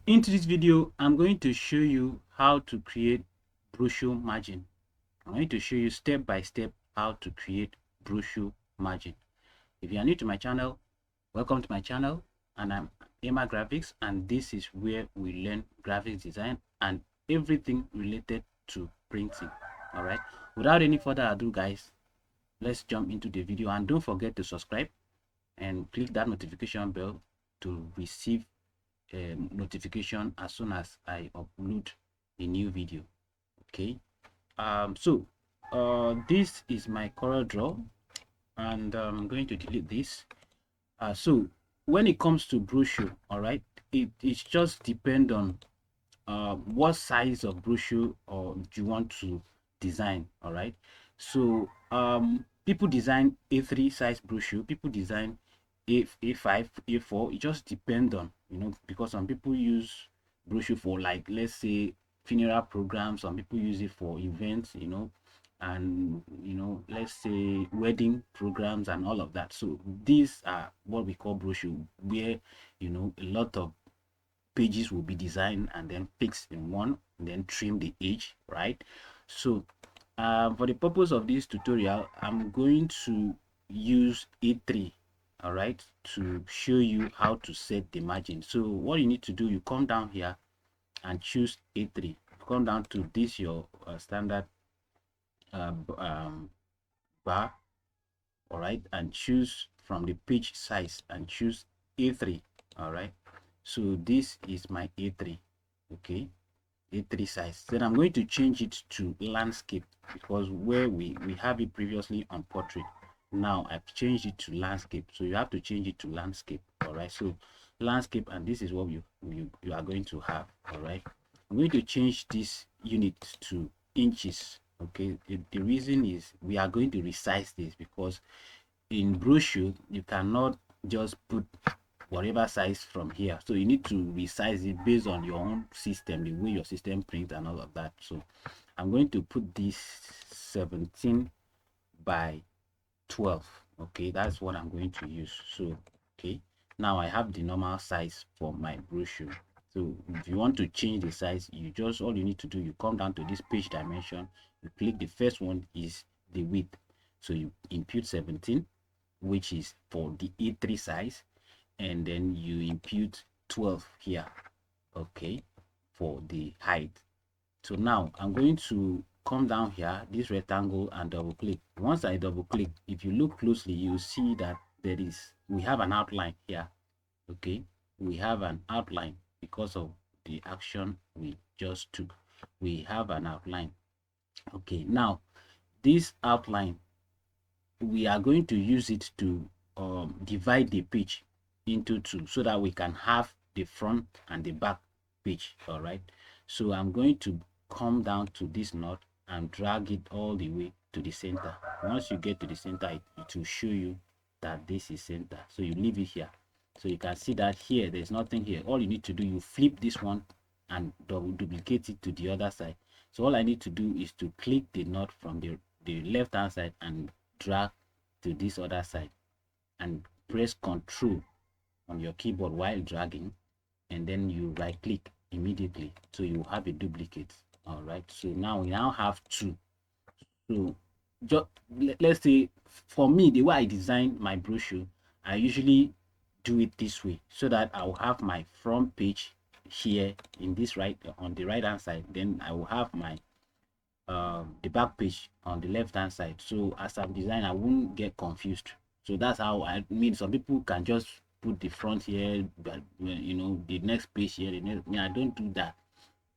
Into this video, I'm going to show you how to create brochure margin. I'm going to show you step by step how to create brochure margin. If you are new to my channel, welcome to my channel, and I'm Emma Graphics, and this is where we learn graphics design and everything related to printing. All right, without any further ado, guys, let's jump into the video, and don't forget to subscribe and click that notification bell to receive notification as soon as I upload a new video. Okay, this is my CorelDraw, and I'm going to delete this. So when it comes to brochure, all right, it just depends on what size of brochure or you want to design. All right, so people design A3 size brochure, people design A5, A4. It just depends on, because some people use brochure for, like, let's say, funeral programs. Some people use it for events, and let's say wedding programs and all of that. So these are what we call brochure, where a lot of pages will be designed and then fixed in one, and then trim the edge, right? So for the purpose of this tutorial, I'm going to use A3, all right, to show you how to set the margin. So what you need to do, you come down here and choose A3. Come down to this, your standard bar, all right, and choose from the page size and choose A3. All right, so this is my A3. Okay, A3 size. Then I'm going to change it to landscape, because where we have it previously on portrait, now I've changed it to landscape. So you have to change it to landscape. All right, so landscape, and this is what you are going to have. All right, I'm going to change this unit to inches. Okay, the reason is we are going to resize this, because in brochure you cannot just put whatever size from here, so you need to resize it based on your own system, the way your system prints and all of that. So I'm going to put this 17 by 12. Okay, that's what I'm going to use. So okay, now I have the normal size for my brochure. So if you want to change the size, all you need to do, you come down to this page dimension, you click the first one is the width, so you input 17, which is for the A3 size, and then you input 12 here, okay, for the height. So now I'm going to come down here, this rectangle, and double click. Once I double click, if you look closely, you see that we have an outline here. Okay, we have an outline because of the action we just took. We have an outline. Okay, now this outline, we are going to use it to divide the page into two, so that we can have the front and the back page. All right, so I'm going to come down to this knot and drag it all the way to the center. Once you get to the center, it will show you that this is center, so you leave it here. So you can see that here there's nothing here. All you need to do, you flip this one and duplicate it to the other side. So all I need to do is to click the knot from the left hand side and drag to this other side, and press Ctrl on your keyboard while dragging, and then you right click immediately, so you have a duplicate. All right, so now we have two. So just let's say, for me, the way I design my brochure, I usually do it this way, so that I will have my front page here in this on the right hand side, then I will have my the back page on the left hand side. So as I'm designing, I won't get confused. So that's how I mean, some people can just put the front here, but the next page here, I don't do that.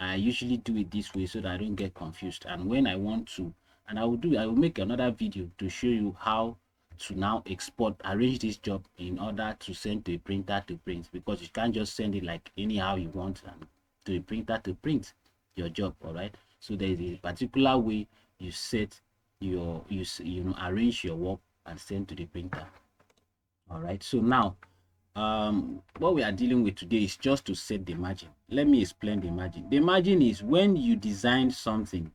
I usually do it this way, so that I don't get confused. And when I want to, and I will make another video to show you how to now arrange this job in order to send to a printer to print, because you can't just send it like anyhow you want and to a printer to print your job. All right, so there is a particular way you set your arrange your work and send to the printer. All right, so now what we are dealing with today is just to set the margin. Let me explain the margin. The margin is when you design something.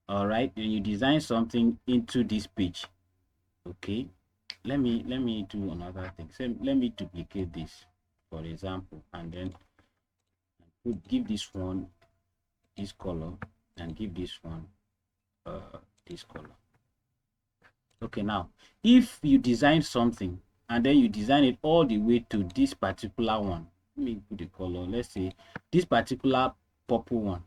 All right, when you design something into this page. Okay, let me do another thing. So let me duplicate this, for example, and then would give this one this color and give this one this color. Okay, now if you design something and then you design it all the way to this particular one, let me put the color, let's say this particular purple one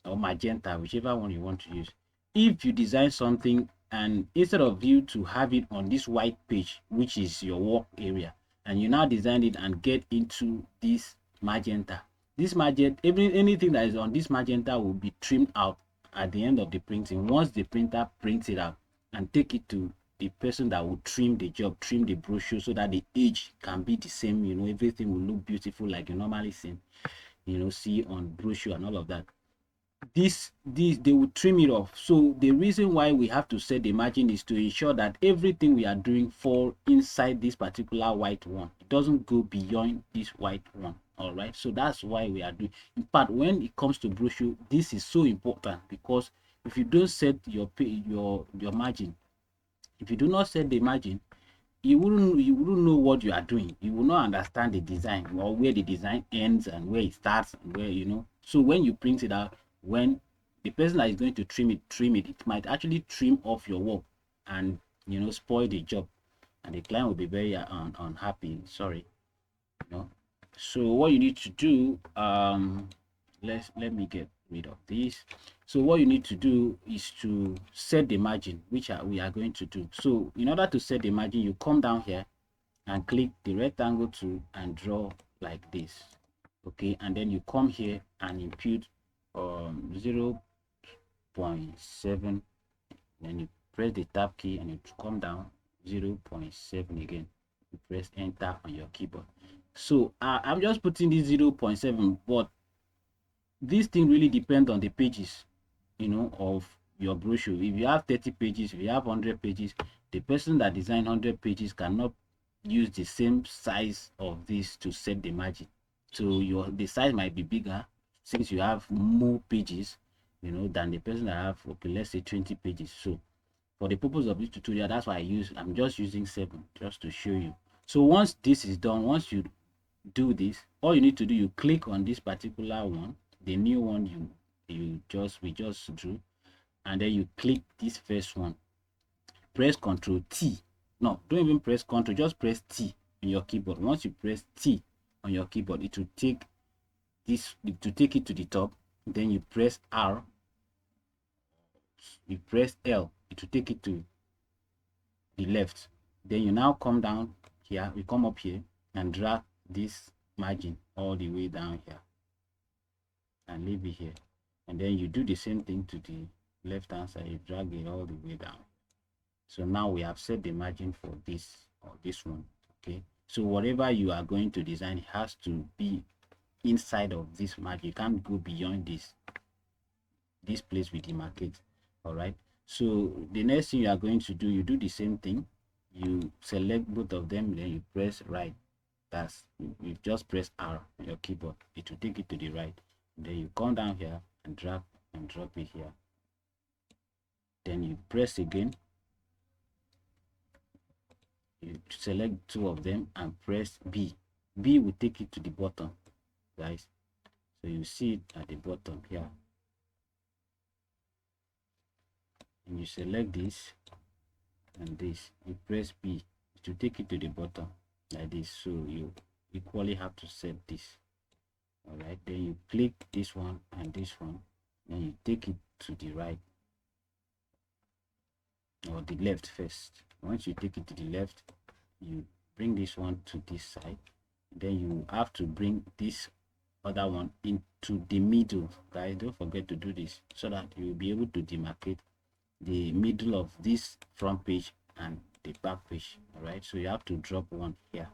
or magenta, whichever one you want to use. If you design something and instead of you to have it on this white page, which is your work area, and you now design it and get into this magenta, anything that is on this magenta will be trimmed out at the end of the printing. Once the printer prints it out and take it to the person that will trim the job, trim the brochure, so that the edge can be the same, you know, everything will look beautiful like you normally see on brochure and all of that. This they will trim it off. So the reason why we have to set the margin is to ensure that everything we are doing fall inside this particular white one. It doesn't go beyond this white one. All right, so that's why we are doing. In fact, when it comes to brochure, this is so important, because if you don't set your margin, if you do not set the margin, you wouldn't know what you are doing. You will not understand the design, or where the design ends and where it starts, and where, you know. So when you print it out, when the person that is going to trim it, it might actually trim off your work and, you know, spoil the job, and the client will be very unhappy. Sorry, you know. So what you need to do, let me get rid of this. So what you need to do is to set the margin, which we are going to do. So in order to set the margin, you come down here and click the rectangle tool and draw like this. Okay, and then you come here and impute 0.7, then you press the tab key and you come down 0.7 again. You press enter on your keyboard. So I'm just putting this 0.7, but this thing really depends on the pages, you know, of your brochure. If you have 30 pages, if you have 100 pages, the person that designed 100 pages cannot use the same size of this to set the margin. So the size might be bigger since you have more pages, you know, than the person that have, okay, let's say 20 pages. So for the purpose of this tutorial, that's why I'm just using 7 just to show you. So once this is done, once you do this, all you need to do, you click on this particular one, the new one we just drew, and then you click this first one, press Ctrl T. No, don't even press Ctrl, just press T on your keyboard. Once you press T on your keyboard, it will take it to the top. Then you press R, you press L, it will take it to the left. Then you now come down here, we come up here and drag this margin all the way down here and leave it here, and then you do the same thing to the left hand side, you drag it all the way down. So now we have set the margin for this or this one. Okay, so whatever you are going to design has to be inside of this margin. You can't go beyond this place we demarcate. All right, so the next thing you are going to do, you do the same thing, you select both of them, then you press right. That's, you just press R on your keyboard, it will take it to the right. Then you come down here and drag and drop it here. Then you press again, you select 2 of them and press B. B will take it to the bottom, guys. So you see it at the bottom here. And you select this and this, you press B, it will take it to the bottom like this. So you equally have to set this. All right, then you click this one and this one, then you take it to the right or the left first. Once you take it to the left, you bring this one to this side, then you have to bring this other one into the middle, guys. Don't forget to do this so that you will be able to demarcate the middle of this front page and the back page. All right, so you have to drop one here,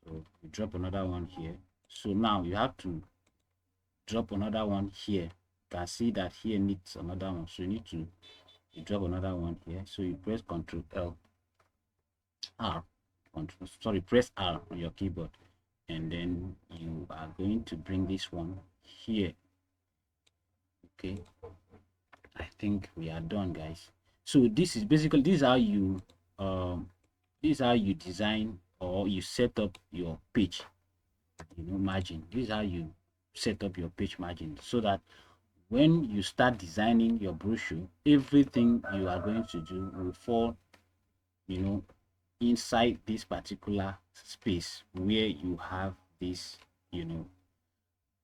so you drop another one here. So now you have to drop another one here. You can see that here needs another one, so you need to drop another one here. So you press Ctrl L R, press R on your keyboard, and then you are going to bring this one here. Okay, I think we are done, guys. So this is how you design or you set up your page, you know, margin. This is how you set up your page margin, so that when you start designing your brochure, everything you are going to do will fall, you know, inside this particular space where you have this, you know,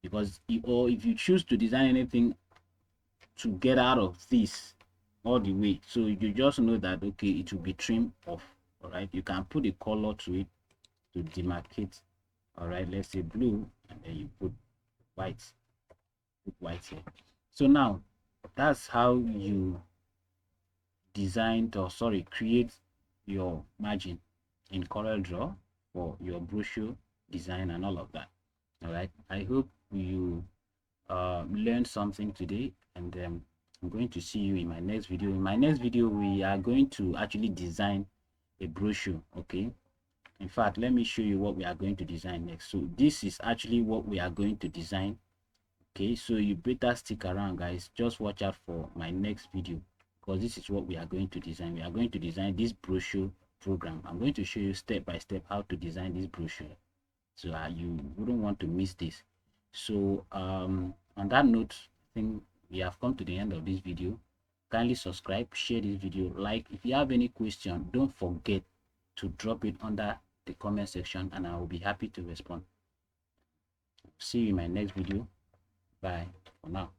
because or if you choose to design anything to get out of this all the way, so you just know that okay, it will be trimmed off. All right, you can put a color to it to demarcate. All right, let's say blue, and then you put white. Put white here. So now that's how you designed, or sorry, create your margin in CorelDraw for your brochure design and all of that. All right, I hope you learned something today, and I'm going to see you in my next video. In my next video, we are going to actually design a brochure. Okay, in fact, let me show you what we are going to design next. So this is actually what we are going to design. Okay, so you better stick around, guys. Just watch out for my next video, because this is what we are going to design. We are going to design this brochure program. I'm going to show you step by step how to design this brochure, so you wouldn't want to miss this. So on that note, I think we have come to the end of this video. Kindly subscribe, share this video, like. If you have any question, don't forget to drop it under the comment section, and I will be happy to respond. See you in my next video. Bye for now.